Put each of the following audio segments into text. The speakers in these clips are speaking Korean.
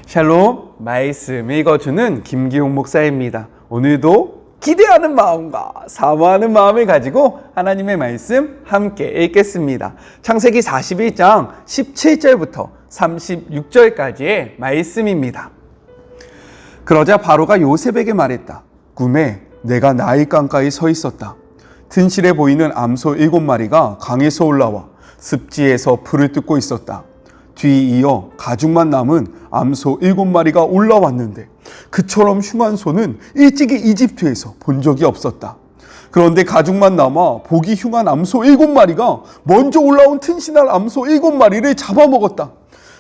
샬롬, 말씀 읽어주는 김기용 목사입니다. 오늘도 기대하는 마음과 사모하는 마음을 가지고 하나님의 말씀 함께 읽겠습니다. 창세기 41장 17절부터 36절까지의 말씀입니다. 그러자 바로가 요셉에게 말했다. 꿈에 내가 나일강가에 서 있었다. 튼실해 보이는 암소 7마리가 강에서 올라와 습지에서 풀을 뜯고 있었다. 뒤이어 가죽만 남은 암소 7마리가 올라왔는데 그처럼 흉한 소는 일찍이 이집트에서 본 적이 없었다. 그런데 가죽만 남아 보기 흉한 암소 7마리가 먼저 올라온 튼실한 암소 7마리를 잡아먹었다.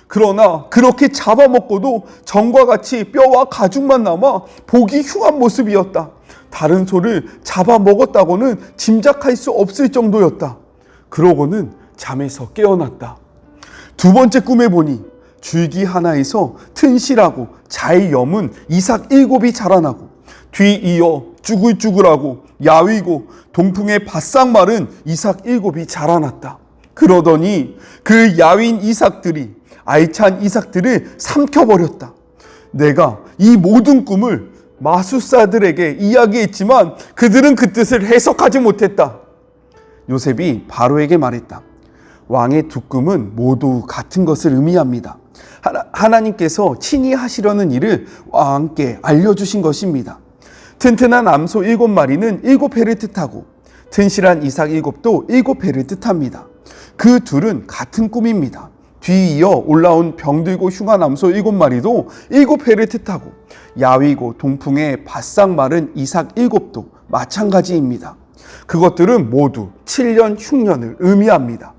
그러나 그렇게 잡아먹고도 전과 같이 뼈와 가죽만 남아 보기 흉한 모습이었다. 다른 소를 잡아먹었다고는 짐작할 수 없을 정도였다. 그러고는 잠에서 깨어났다. 두 번째 꿈에 보니 줄기 하나에서 튼실하고 잘 여문 이삭 7이 자라나고 뒤이어 쭈글쭈글하고 야위고 동풍에 바싹 마른 이삭 7이 자라났다. 그러더니 그 야윈 이삭들이 알찬 이삭들을 삼켜버렸다. 내가 이 모든 꿈을 마술사들에게 이야기했지만 그들은 그 뜻을 해석하지 못했다. 요셉이 바로에게 말했다. 왕의 두 꿈은 모두 같은 것을 의미합니다. 하나님께서 친히 하시려는 일을 왕께 알려주신 것입니다. 튼튼한 암소 7마리는 7해를 뜻하고 튼실한 이삭 7도 7해를 뜻합니다. 그 둘은 같은 꿈입니다. 뒤이어 올라온 병들고 흉한 암소 7마리도 7해를 뜻하고 야위고 동풍에 바싹 마른 이삭 7도 마찬가지입니다. 그것들은 모두 7년 흉년을 의미합니다.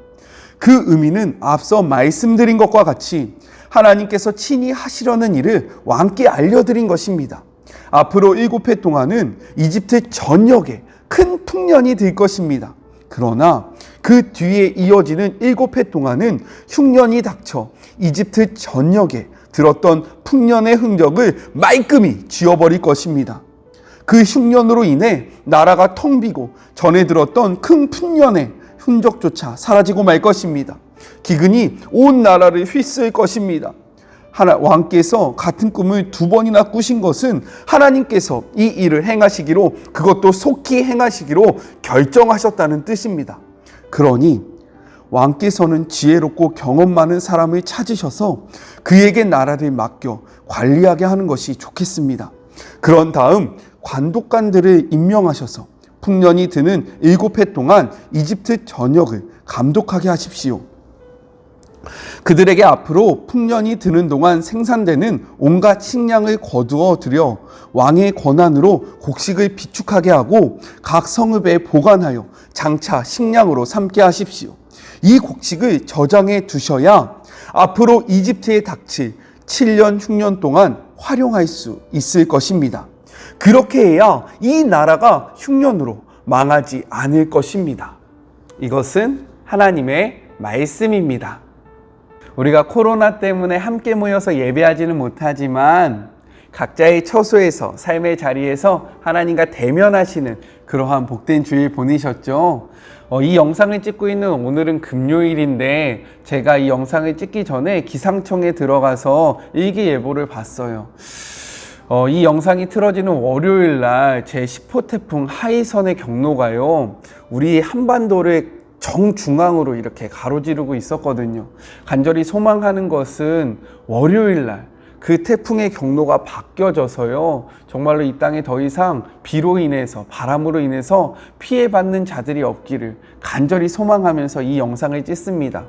그 의미는 앞서 말씀드린 것과 같이 하나님께서 친히 하시려는 일을 왕께 알려드린 것입니다. 앞으로 7해 동안은 이집트 전역에 큰 풍년이 들 것입니다. 그러나 그 뒤에 이어지는 7해 동안은 흉년이 닥쳐 이집트 전역에 들었던 풍년의 흔적을 말끔히 지워버릴 것입니다. 그 흉년으로 인해 나라가 텅 비고 전에 들었던 큰 풍년의 흔적조차 사라지고 말 것입니다. 기근이 온 나라를 휩쓸 것입니다. 왕께서 같은 꿈을 2번이나 꾸신 것은 하나님께서 이 일을 행하시기로, 그것도 속히 행하시기로 결정하셨다는 뜻입니다. 그러니 왕께서는 지혜롭고 경험 많은 사람을 찾으셔서 그에게 나라를 맡겨 관리하게 하는 것이 좋겠습니다. 그런 다음 관독관들을 임명하셔서 풍년이 드는 7해 동안 이집트 전역을 감독하게 하십시오. 그들에게 앞으로 풍년이 드는 동안 생산되는 온갖 식량을 거두어 들여 왕의 권한으로 곡식을 비축하게 하고 각 성읍에 보관하여 장차 식량으로 삼게 하십시오. 이 곡식을 저장해 두셔야 앞으로 이집트에 닥칠 7년 흉년 동안 활용할 수 있을 것입니다. 그렇게 해야 이 나라가 흉년으로 망하지 않을 것입니다. 이것은 하나님의 말씀입니다. 우리가 코로나 때문에 함께 모여서 예배하지는 못하지만 각자의 처소에서 삶의 자리에서 하나님과 대면하시는 그러한 복된 주일 보내셨죠. 이 영상을 찍고 있는 오늘은 금요일인데 제가 이 영상을 찍기 전에 기상청에 들어가서 일기예보를 봤어요. 이 영상이 틀어지는 월요일 날 제10호 태풍 하이선의 경로가요, 우리 한반도를 정중앙으로 이렇게 가로지르고 있었거든요. 간절히 소망하는 것은 월요일 날 그 태풍의 경로가 바뀌어져서요, 정말로 이 땅에 더 이상 비로 인해서, 바람으로 인해서 피해받는 자들이 없기를 간절히 소망하면서 이 영상을 찍습니다.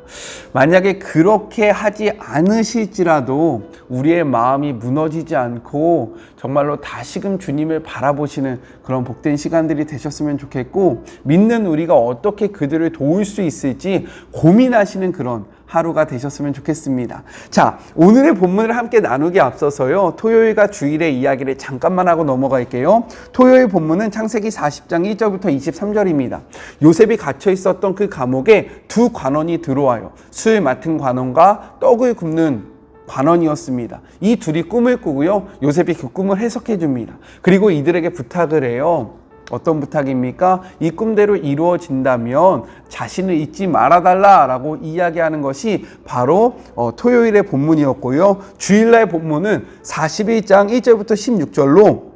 만약에 그렇게 하지 않으실지라도 우리의 마음이 무너지지 않고 정말로 다시금 주님을 바라보시는 그런 복된 시간들이 되셨으면 좋겠고, 믿는 우리가 어떻게 그들을 도울 수 있을지 고민하시는 그런 하루가 되셨으면 좋겠습니다. 자, 오늘의 본문을 함께 나누기 앞서서요, 토요일과 주일의 이야기를 잠깐만 하고 넘어갈게요. 토요일 본문은 창세기 40장 1절부터 23절입니다. 요셉이 갇혀 있었던 그 감옥에 두 관원이 들어와요. 술 맡은 관원과 떡을 굽는 관원이었습니다. 이 둘이 꿈을 꾸고요, 요셉이 그 꿈을 해석해 줍니다. 그리고 이들에게 부탁을 해요. 어떤 부탁입니까? 이 꿈대로 이루어진다면 자신을 잊지 말아달라라고 이야기하는 것이 바로 토요일의 본문이었고요. 주일날 본문은 41장 1절부터 16절로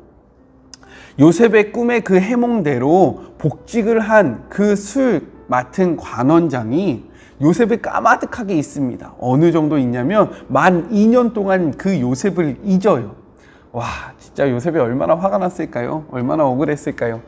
요셉의 꿈의 그 해몽대로 복직을 한 그 술 맡은 관원장이 요셉을 까마득하게 잊습니다. 어느 정도 있냐면 만 2년 동안 그 요셉을 잊어요. 와, 진짜 요셉이 얼마나 화가 났을까요? 얼마나 억울했을까요?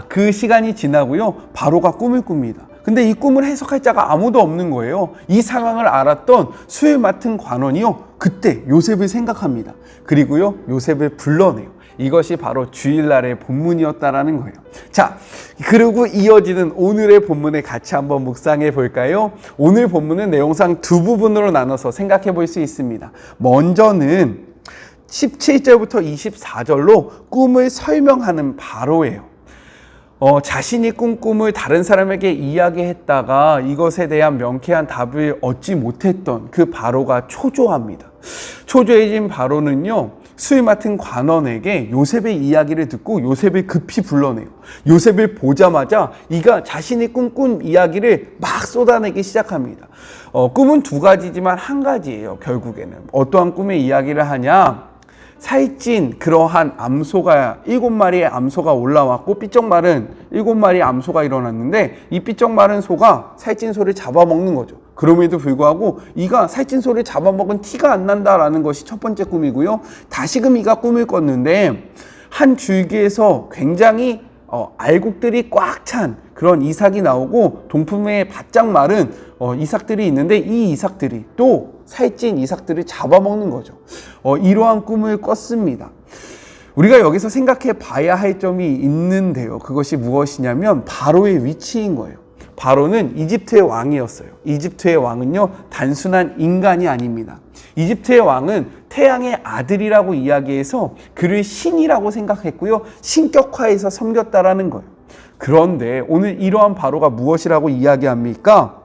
그 시간이 지나고요. 바로가 꿈을 꿉니다. 근데 이 꿈을 해석할 자가 아무도 없는 거예요. 이 상황을 알았던 술 맡은 관원이요. 그때 요셉을 생각합니다. 그리고요, 요셉을 불러내요. 이것이 바로 주일날의 본문이었다라는 거예요. 자, 그리고 이어지는 오늘의 본문에 같이 한번 묵상해 볼까요? 오늘 본문은 내용상 두 부분으로 나눠서 생각해 볼 수 있습니다. 먼저는 17절부터 24절로 꿈을 설명하는 바로예요. 자신이 꾼 꿈을 다른 사람에게 이야기했다가 이것에 대한 명쾌한 답을 얻지 못했던 그 바로가 초조합니다. 초조해진 바로는요, 술 맡은 관원에게 요셉의 이야기를 듣고 요셉을 급히 불러내요. 요셉을 보자마자 이가 자신이 꿈꾼 이야기를 막 쏟아내기 시작합니다. 꿈은 두 가지지만 한 가지예요. 결국에는 어떠한 꿈의 이야기를 하냐, 살찐 그러한 암소가 7마리의 암소가 올라왔고 삐쩍 마른 7마리의 암소가 일어났는데 이 삐쩍 마른 소가 살찐 소를 잡아먹는 거죠. 그럼에도 불구하고 이가 살찐 소를 잡아먹은 티가 안 난다라는 것이 첫 번째 꿈이고요. 다시금 이가 꿈을 꿨는데 한 줄기에서 굉장히 알곡들이 꽉 찬 그런 이삭이 나오고 동품에 바짝 마른 이삭들이 있는데 이 이삭들이 또 살찐 이삭들을 잡아먹는 거죠. 이러한 꿈을 꿨습니다. 우리가 여기서 생각해 봐야 할 점이 있는데요. 그것이 무엇이냐면 바로의 위치인 거예요. 바로는 이집트의 왕이었어요. 이집트의 왕은요, 단순한 인간이 아닙니다. 이집트의 왕은 태양의 아들이라고 이야기해서 그를 신이라고 생각했고요, 신격화해서 섬겼다라는 거예요. 그런데 오늘 이러한 바로가 무엇이라고 이야기합니까?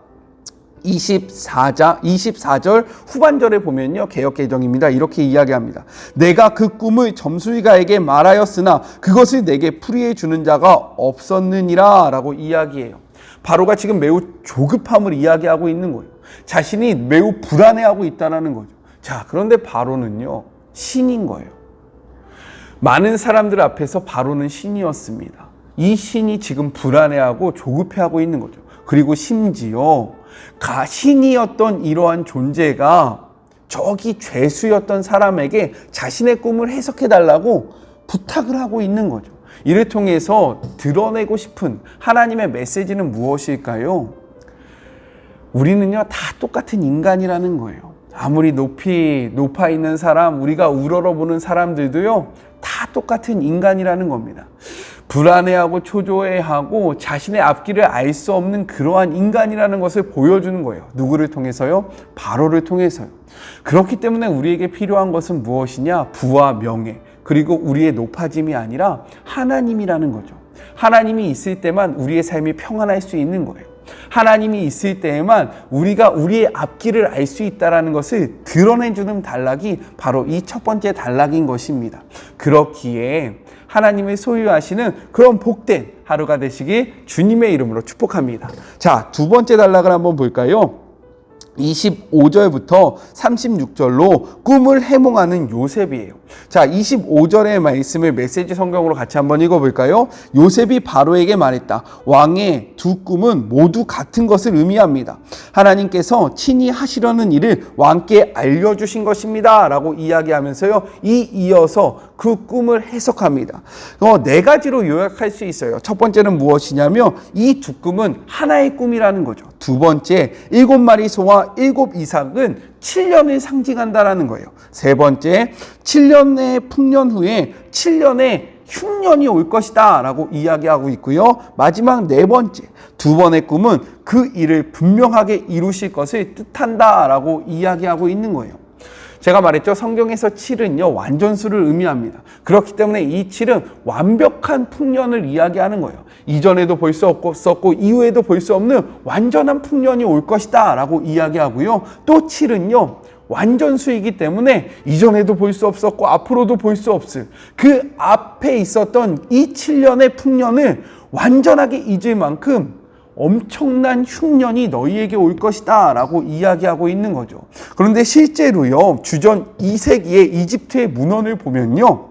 24절 후반절에 보면요, 개역개정입니다. 이렇게 이야기합니다. 내가 그 꿈을 점술가에게 말하였으나 그것을 내게 풀이해 주는 자가 없었느니라 라고 이야기해요. 바로가 지금 매우 조급함을 이야기하고 있는 거예요. 자신이 매우 불안해하고 있다는 거죠. 자, 그런데 바로는요, 신인 거예요. 많은 사람들 앞에서 바로는 신이었습니다. 이 신이 지금 불안해하고 조급해하고 있는 거죠. 그리고 심지어 신이었던 이러한 존재가 저기 죄수였던 사람에게 자신의 꿈을 해석해달라고 부탁을 하고 있는 거죠. 이를 통해서 드러내고 싶은 하나님의 메시지는 무엇일까요? 우리는요, 다 똑같은 인간이라는 거예요. 아무리 높아 있는 사람, 우리가 우러러보는 사람들도요, 다 똑같은 인간이라는 겁니다. 불안해하고 초조해하고 자신의 앞길을 알 수 없는 그러한 인간이라는 것을 보여주는 거예요. 누구를 통해서요? 바로를 통해서요. 그렇기 때문에 우리에게 필요한 것은 무엇이냐? 부와 명예, 그리고 우리의 높아짐이 아니라 하나님이라는 거죠. 하나님이 있을 때만 우리의 삶이 평안할 수 있는 거예요. 하나님이 있을 때에만 우리가 우리의 앞길을 알 수 있다는 것을 드러내주는 단락이 바로 이 첫 번째 단락인 것입니다. 그렇기에 하나님의 소유하시는 그런 복된 하루가 되시길 주님의 이름으로 축복합니다. 자, 두 번째 단락을 한번 볼까요? 25절부터 36절로 꿈을 해몽하는 요셉이에요. 자, 25절의 말씀을 메시지 성경으로 같이 한번 읽어볼까요? 요셉이 바로에게 말했다. 왕의 두 꿈은 모두 같은 것을 의미합니다. 하나님께서 친히 하시려는 일을 왕께 알려주신 것입니다 라고 이야기하면서요, 이어서 그 꿈을 해석합니다. 네 가지로 요약할 수 있어요. 첫 번째는 무엇이냐면 이 두 꿈은 하나의 꿈이라는 거죠. 두 번째, 7마리 소와 7 이삭은 7년을 상징한다라는 거예요. 세 번째, 7년의 풍년 후에 7년의 흉년이 올 것이다 라고 이야기하고 있고요. 마지막 네 번째, 두 번의 꿈은 그 일을 분명하게 이루실 것을 뜻한다 라고 이야기하고 있는 거예요. 제가 말했죠. 성경에서 7은요, 완전수를 의미합니다. 그렇기 때문에 이 7은 완벽한 풍년을 이야기하는 거예요. 이전에도 볼 수 없었고 이후에도 볼 수 없는 완전한 풍년이 올 것이다 라고 이야기하고요. 또 7은요, 완전수이기 때문에 이전에도 볼 수 없었고 앞으로도 볼 수 없을 그 앞에 있었던 이 7년의 풍년을 완전하게 잊을 만큼 엄청난 흉년이 너희에게 올 것이다 라고 이야기하고 있는 거죠. 그런데 실제로요, 주전 2세기의 이집트의 문헌을 보면요,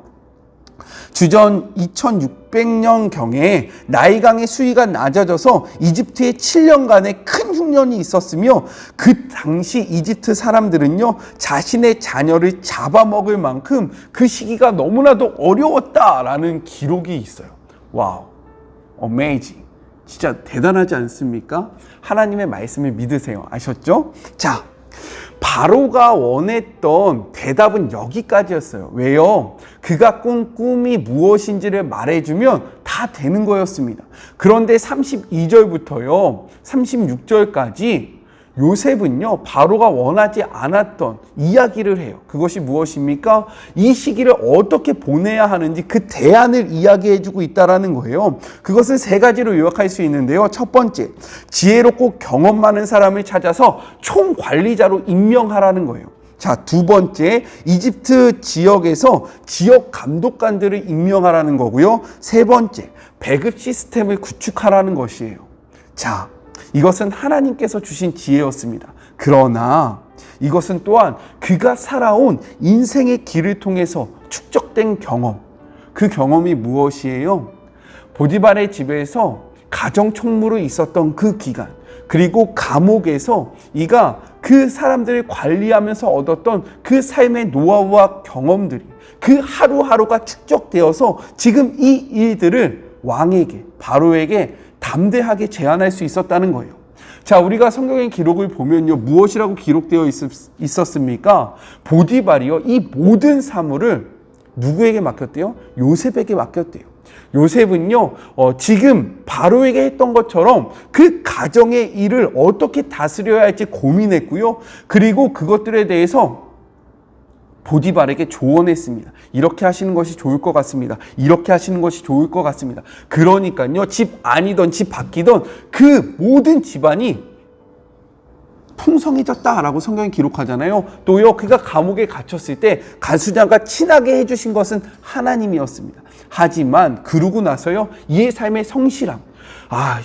주전 2600년경에 나일강의 수위가 낮아져서 이집트에 7년간의 큰 흉년이 있었으며, 그 당시 이집트 사람들은요 자신의 자녀를 잡아먹을 만큼 그 시기가 너무나도 어려웠다라는 기록이 있어요. 와우, 어메이징. 진짜 대단하지 않습니까? 하나님의 말씀을 믿으세요. 아셨죠? 자, 바로가 원했던 대답은 여기까지였어요. 왜요? 그가 꾼 꿈이 무엇인지를 말해주면 다 되는 거였습니다. 그런데 32절부터요 36절까지 요셉은요 바로가 원하지 않았던 이야기를 해요. 그것이 무엇입니까? 이 시기를 어떻게 보내야 하는지 그 대안을 이야기해주고 있다는 거예요. 그것은 세 가지로 요약할 수 있는데요. 첫 번째, 지혜롭고 경험 많은 사람을 찾아서 총관리자로 임명하라는 거예요. 자, 두 번째, 이집트 지역에서 지역 감독관들을 임명하라는 거고요. 세 번째, 배급 시스템을 구축하라는 것이에요. 자, 이것은 하나님께서 주신 지혜였습니다. 그러나 이것은 또한 그가 살아온 인생의 길을 통해서 축적된 경험, 그 경험이 무엇이에요? 보디발의 집에서 가정총무로 있었던 그 기간, 그리고 감옥에서 이가 그 사람들을 관리하면서 얻었던 그 삶의 노하우와 경험들이 그 하루하루가 축적되어서 지금 이 일들을 왕에게, 바로에게 담대하게 제안할 수 있었다는 거예요. 자, 우리가 성경의 기록을 보면요, 무엇이라고 기록되어 있었습니까? 보디발이요, 이 모든 사물을 누구에게 맡겼대요? 요셉에게 맡겼대요. 요셉은요, 지금 바로에게 했던 것처럼 그 가정의 일을 어떻게 다스려야 할지 고민했고요. 그리고 그것들에 대해서 보디발에게 조언했습니다. 이렇게 하시는 것이 좋을 것 같습니다. 이렇게 하시는 것이 좋을 것 같습니다. 그러니까요, 집 안이던 집 밖이던 그 모든 집안이 풍성해졌다라고 성경이 기록하잖아요. 또요, 그가 감옥에 갇혔을 때 간수장과 친하게 해주신 것은 하나님이었습니다. 하지만 그러고 나서요, 이의 삶의 성실함,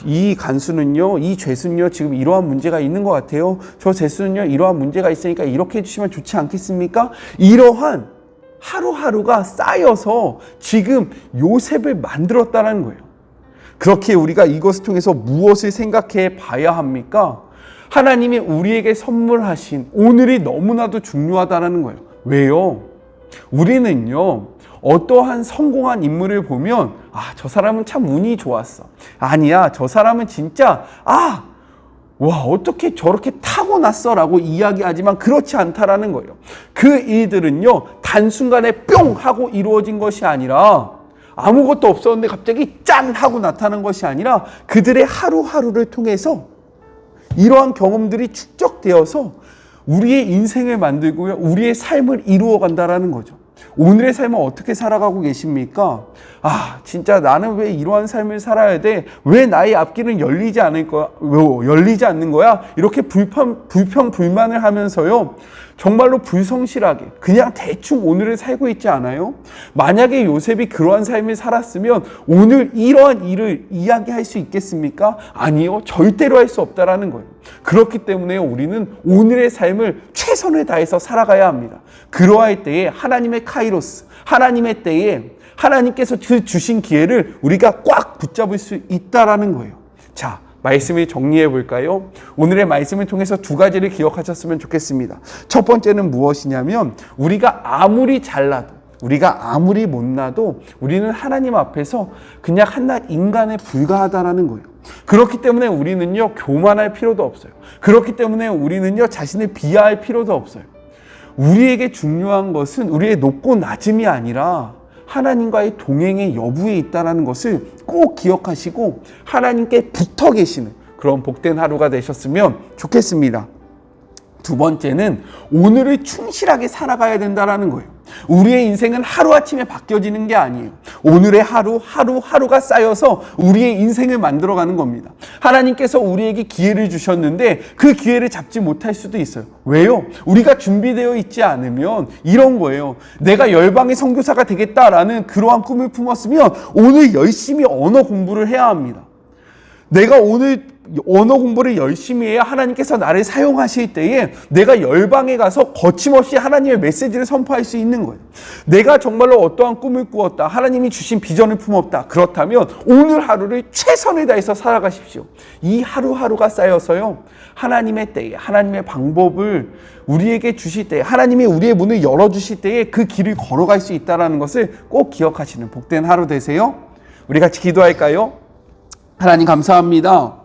이 간수는요, 이 죄수는요, 지금 이러한 문제가 있는 것 같아요. 저 죄수는요, 이러한 문제가 있으니까 이렇게 해주시면 좋지 않겠습니까? 이러한 하루하루가 쌓여서 지금 요셉을 만들었다는 거예요. 그렇게 우리가 이것을 통해서 무엇을 생각해 봐야 합니까? 하나님이 우리에게 선물하신 오늘이 너무나도 중요하다는 거예요. 왜요? 우리는요, 어떠한 성공한 인물을 보면 저 사람은 참 운이 좋았어. 아니야, 저 사람은 진짜 와, 어떻게 저렇게 타고났어 라고 이야기하지만 그렇지 않다라는 거예요. 그 일들은요, 단순간에 뿅 하고 이루어진 것이 아니라, 아무것도 없었는데 갑자기 짠 하고 나타난 것이 아니라 그들의 하루하루를 통해서 이러한 경험들이 축적되어서 우리의 인생을 만들고요, 우리의 삶을 이루어 간다라는 거죠. 오늘의 삶을 어떻게 살아가고 계십니까? 진짜 나는 왜 이러한 삶을 살아야 돼? 왜 나의 앞길은 열리지 않는 거야? 이렇게 불평불만을 하면서요, 정말로 불성실하게 그냥 대충 오늘을 살고 있지 않아요? 만약에 요셉이 그러한 삶을 살았으면 오늘 이러한 일을 이야기할 수 있겠습니까? 아니요, 절대로 할 수 없다라는 거예요. 그렇기 때문에 우리는 오늘의 삶을 최선을 다해서 살아가야 합니다. 그러할 때에 하나님의 카이로스, 하나님의 때에 하나님께서 주신 기회를 우리가 꽉 붙잡을 수 있다라는 거예요. 자, 말씀을 정리해 볼까요? 오늘의 말씀을 통해서 두 가지를 기억하셨으면 좋겠습니다. 첫 번째는 무엇이냐면, 우리가 아무리 잘나도, 우리가 아무리 못나도 우리는 하나님 앞에서 그냥 한낱 인간에 불과하다라는 거예요. 그렇기 때문에 우리는요, 교만할 필요도 없어요. 그렇기 때문에 우리는요, 자신을 비하할 필요도 없어요. 우리에게 중요한 것은 우리의 높고 낮음이 아니라 하나님과의 동행의 여부에 있다는 것을 꼭 기억하시고 하나님께 붙어 계시는 그런 복된 하루가 되셨으면 좋겠습니다. 두 번째는 오늘을 충실하게 살아가야 된다는 거예요. 우리의 인생은 하루아침에 바뀌어지는 게 아니에요. 오늘의 하루가 쌓여서 우리의 인생을 만들어가는 겁니다. 하나님께서 우리에게 기회를 주셨는데 그 기회를 잡지 못할 수도 있어요. 왜요? 우리가 준비되어 있지 않으면 이런 거예요. 내가 열방의 선교사가 되겠다라는 그러한 꿈을 품었으면 오늘 열심히 언어 공부를 해야 합니다. 내가 오늘 언어 공부를 열심히 해야 하나님께서 나를 사용하실 때에 내가 열방에 가서 거침없이 하나님의 메시지를 선포할 수 있는 거예요. 내가 정말로 어떠한 꿈을 꾸었다, 하나님이 주신 비전을 품었다, 그렇다면 오늘 하루를 최선을 다해서 살아가십시오. 이 하루하루가 쌓여서요, 하나님의 때에, 하나님의 방법을 우리에게 주실 때에, 하나님이 우리의 문을 열어주실 때에 그 길을 걸어갈 수 있다는 것을 꼭 기억하시는 복된 하루 되세요. 우리 같이 기도할까요? 하나님 감사합니다.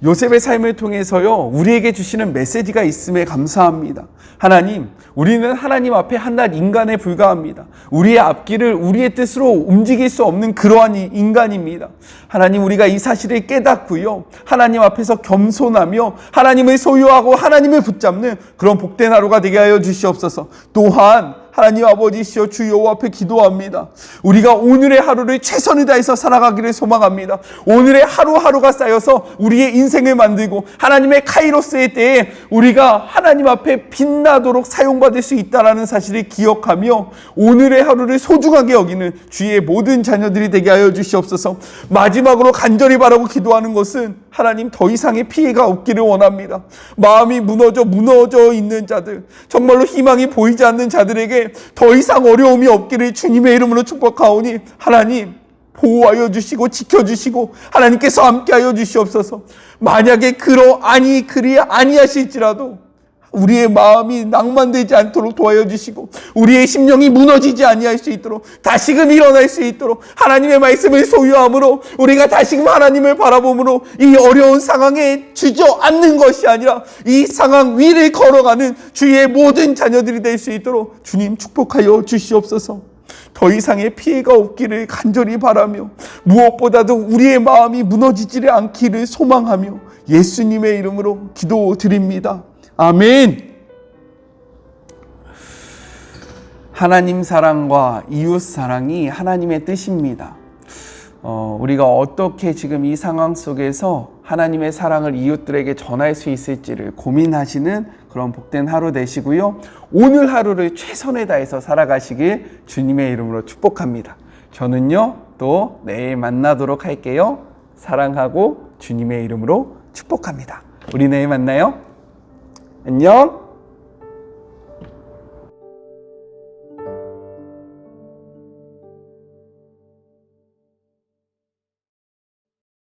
요셉의 삶을 통해서요, 우리에게 주시는 메시지가 있음에 감사합니다. 하나님, 우리는 하나님 앞에 한낱 인간에 불과합니다. 우리의 앞길을 우리의 뜻으로 움직일 수 없는 그러한 인간입니다. 하나님, 우리가 이 사실을 깨닫고요, 하나님 앞에서 겸손하며 하나님을 소유하고 하나님을 붙잡는 그런 복된 하루가 되게 하여 주시옵소서. 또한 하나님 아버지시여, 주 여호와 앞에 기도합니다. 우리가 오늘의 하루를 최선을 다해서 살아가기를 소망합니다. 오늘의 하루하루가 쌓여서 우리의 인생을 만들고 하나님의 카이로스의 때에 우리가 하나님 앞에 빛나도록 사용받을 수 있다는 사실을 기억하며 오늘의 하루를 소중하게 여기는 주의 모든 자녀들이 되게 하여 주시옵소서. 마지막으로 간절히 바라고 기도하는 것은 하나님, 더 이상의 피해가 없기를 원합니다. 마음이 무너져 있는 자들, 정말로 희망이 보이지 않는 자들에게 더 이상 어려움이 없기를 주님의 이름으로 축복하오니 하나님, 보호하여 주시고 지켜주시고 하나님께서 함께하여 주시옵소서. 만약에 그리 아니하실지라도 우리의 마음이 낭만되지 않도록 도와여 주시고 우리의 심령이 무너지지 아니할 수 있도록 다시금 일어날 수 있도록 하나님의 말씀을 소유함으로 우리가 다시금 하나님을 바라봄으로 이 어려운 상황에 주저앉는 것이 아니라 이 상황 위를 걸어가는 주의 모든 자녀들이 될 수 있도록 주님 축복하여 주시옵소서. 더 이상의 피해가 없기를 간절히 바라며 무엇보다도 우리의 마음이 무너지지 않기를 소망하며 예수님의 이름으로 기도드립니다. 아멘. 하나님 사랑과 이웃 사랑이 하나님의 뜻입니다. 우리가 어떻게 지금 이 상황 속에서 하나님의 사랑을 이웃들에게 전할 수 있을지를 고민하시는 그런 복된 하루 되시고요. 오늘 하루를 최선을 다해서 살아가시길 주님의 이름으로 축복합니다. 저는요, 또 내일 만나도록 할게요. 사랑하고 주님의 이름으로 축복합니다. 우리 내일 만나요. 안녕.